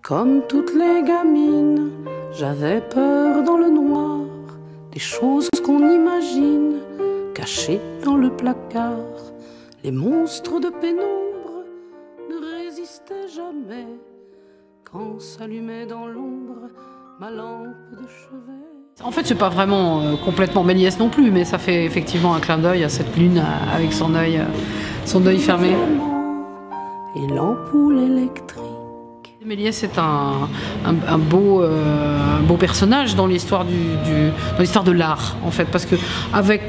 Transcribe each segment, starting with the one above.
Comme toutes les gamines, j'avais peur dans le noir, des choses qu'on imagine, cachées dans le placard. Les monstres de pénombre ne résistaient jamais, quand s'allumait dans l'ombre ma lampe de chevet. En fait, c'est pas vraiment complètement Méliès non plus, mais ça fait effectivement un clin d'œil à cette lune avec son œil fermé. Et l'ampoule électrique. Méliès est un beau personnage dans l'histoire de l'art, en fait, parce que avec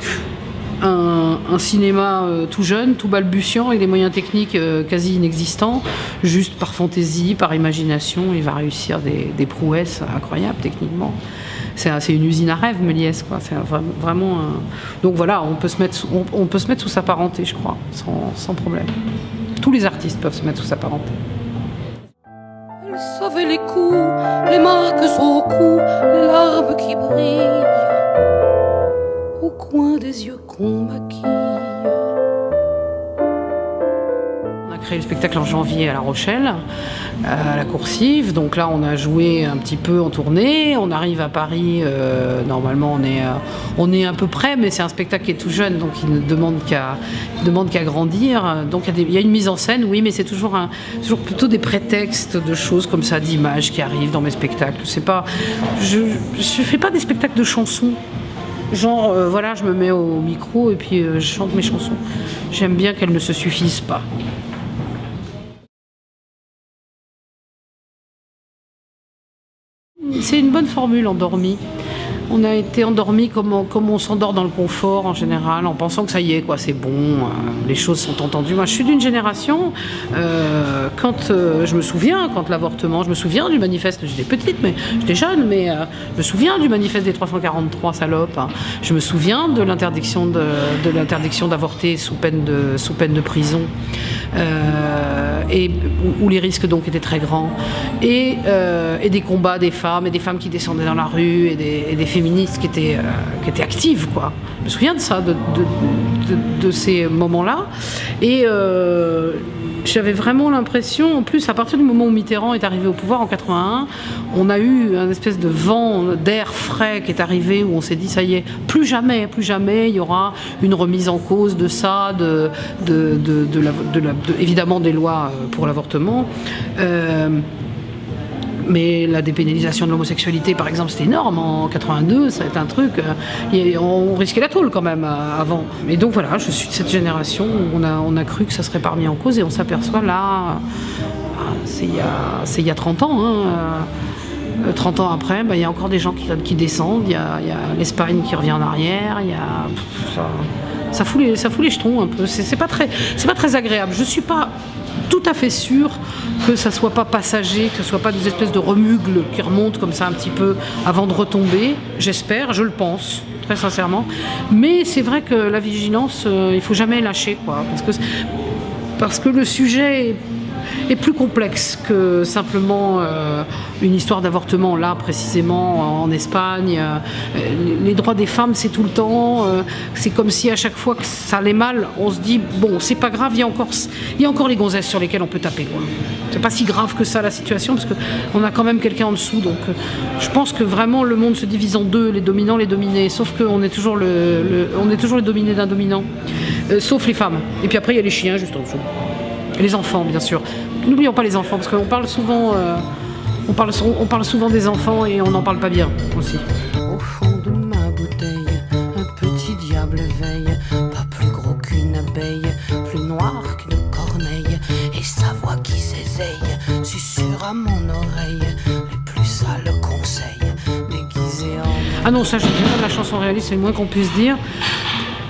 un cinéma tout jeune, tout balbutiant, et des moyens techniques quasi inexistants, juste par fantaisie, par imagination, il va réussir des prouesses incroyables techniquement. C'est une usine à rêve, Méliès, quoi. C'est vraiment donc voilà, on peut se mettre sous sa parenté, je crois, sans problème. Tous les artistes peuvent se mettre sous sa parenté. Elle savait les coups, les marques au cou, les larmes qui brillent au coin des yeux qu'on maquille. On a créé le spectacle en janvier à La Rochelle, à la Coursive. Donc là, on a joué un petit peu en tournée. On arrive à Paris. Normalement, on est à peu près, mais c'est un spectacle qui est tout jeune, donc il ne demande qu'à grandir. Donc il y a une mise en scène, oui, mais c'est toujours plutôt des prétextes de choses comme ça, d'images qui arrivent dans mes spectacles. C'est pas, je fais pas des spectacles de chansons. Genre, voilà, je me mets au micro et puis je chante mes chansons. J'aime bien qu'elles ne se suffisent pas. C'est une bonne formule, endormie. On a été endormis comme on s'endort dans le confort en général, en pensant que ça y est, quoi, c'est bon, les choses sont entendues. Moi, je suis d'une génération, je me souviens, quand l'avortement, je me souviens du manifeste, j'étais petite, mais j'étais jeune, mais je me souviens du manifeste des 343 salopes. Hein. Je me souviens de l'interdiction d'avorter sous peine de prison, et où les risques donc étaient très grands, et des combats des femmes, et des femmes qui descendaient dans la rue, et des féministes qui étaient actives, quoi. Je me souviens de ça, de ces moments-là, et j'avais vraiment l'impression, en plus à partir du moment où Mitterrand est arrivé au pouvoir en 81, on a eu un espèce de vent d'air frais qui est arrivé, où on s'est dit ça y est, plus jamais il y aura une remise en cause de ça, évidemment des lois pour l'avortement. Mais la dépénalisation de l'homosexualité, par exemple, c'était énorme. En 82, ça a été un truc. On risquait la tôle quand même avant. Et donc voilà, je suis de cette génération où on a cru que ça serait pas remis en cause, et on s'aperçoit là, c'est il y a 30 ans. Hein, 30 ans après, il y a encore des gens qui descendent. Il y a l'Espagne qui revient en arrière. Ça fout les jetons un peu. C'est pas très agréable. Je suis pas tout à fait sûr que ça soit pas passager, que ce soit pas des espèces de remugles qui remontent comme ça un petit peu avant de retomber. J'espère, je le pense, très sincèrement. Mais c'est vrai que la vigilance, il faut jamais lâcher, quoi, parce que le sujet est plus complexe que simplement une histoire d'avortement. Là, précisément, en Espagne, les droits des femmes, c'est tout le temps. C'est comme si à chaque fois que ça allait mal, on se dit, bon, c'est pas grave, il y a encore les gonzesses sur lesquelles on peut taper, quoi. C'est pas si grave que ça, la situation, parce qu'on a quand même quelqu'un en dessous. Donc, je pense que vraiment, le monde se divise en deux, les dominants, les dominés. Sauf qu'on est toujours on est toujours les dominés d'un dominant. Sauf les femmes. Et puis après, il y a les chiens, juste en dessous. Et les enfants, bien sûr. N'oublions pas les enfants, parce qu'on parle souvent, on parle souvent des enfants et on n'en parle pas bien aussi. Au fond de ma bouteille, un petit diable veille, pas plus gros qu'une abeille, plus noir qu'une corneille, et sa voix qui s'éseille susurre à mon oreille les plus sales conseils, déguisés en... Ah non, ça, je dirais, la chanson réaliste, c'est le moins qu'on puisse dire.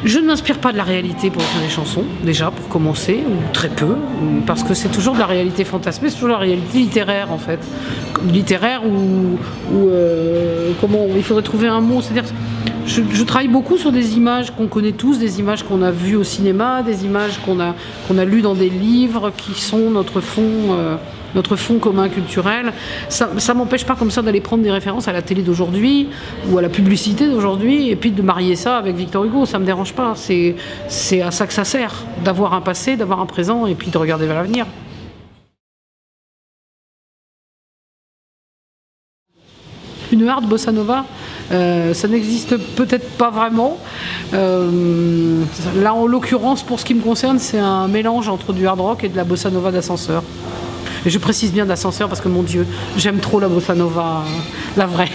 Je ne m'inspire pas de la réalité pour écrire des chansons, déjà, pour commencer, ou très peu, parce que c'est toujours de la réalité fantasmée, c'est toujours de la réalité littéraire, en fait. Littéraire ou comment, il faudrait trouver un mot, c'est-à-dire, je travaille beaucoup sur des images qu'on connaît tous, des images qu'on a vues au cinéma, des images qu'on a lues dans des livres, qui sont notre fond commun culturel. Ça m'empêche pas comme ça d'aller prendre des références à la télé d'aujourd'hui ou à la publicité d'aujourd'hui, et puis de marier ça avec Victor Hugo, ça me dérange pas. C'est à ça que ça sert, d'avoir un passé, d'avoir un présent, et puis de regarder vers l'avenir. Une hard bossa nova, ça n'existe peut-être pas vraiment. Là, en l'occurrence, pour ce qui me concerne, c'est un mélange entre du hard rock et de la bossa nova d'ascenseur. Et je précise bien d'ascenseur parce que, mon Dieu, j'aime trop la bossa nova, la vraie.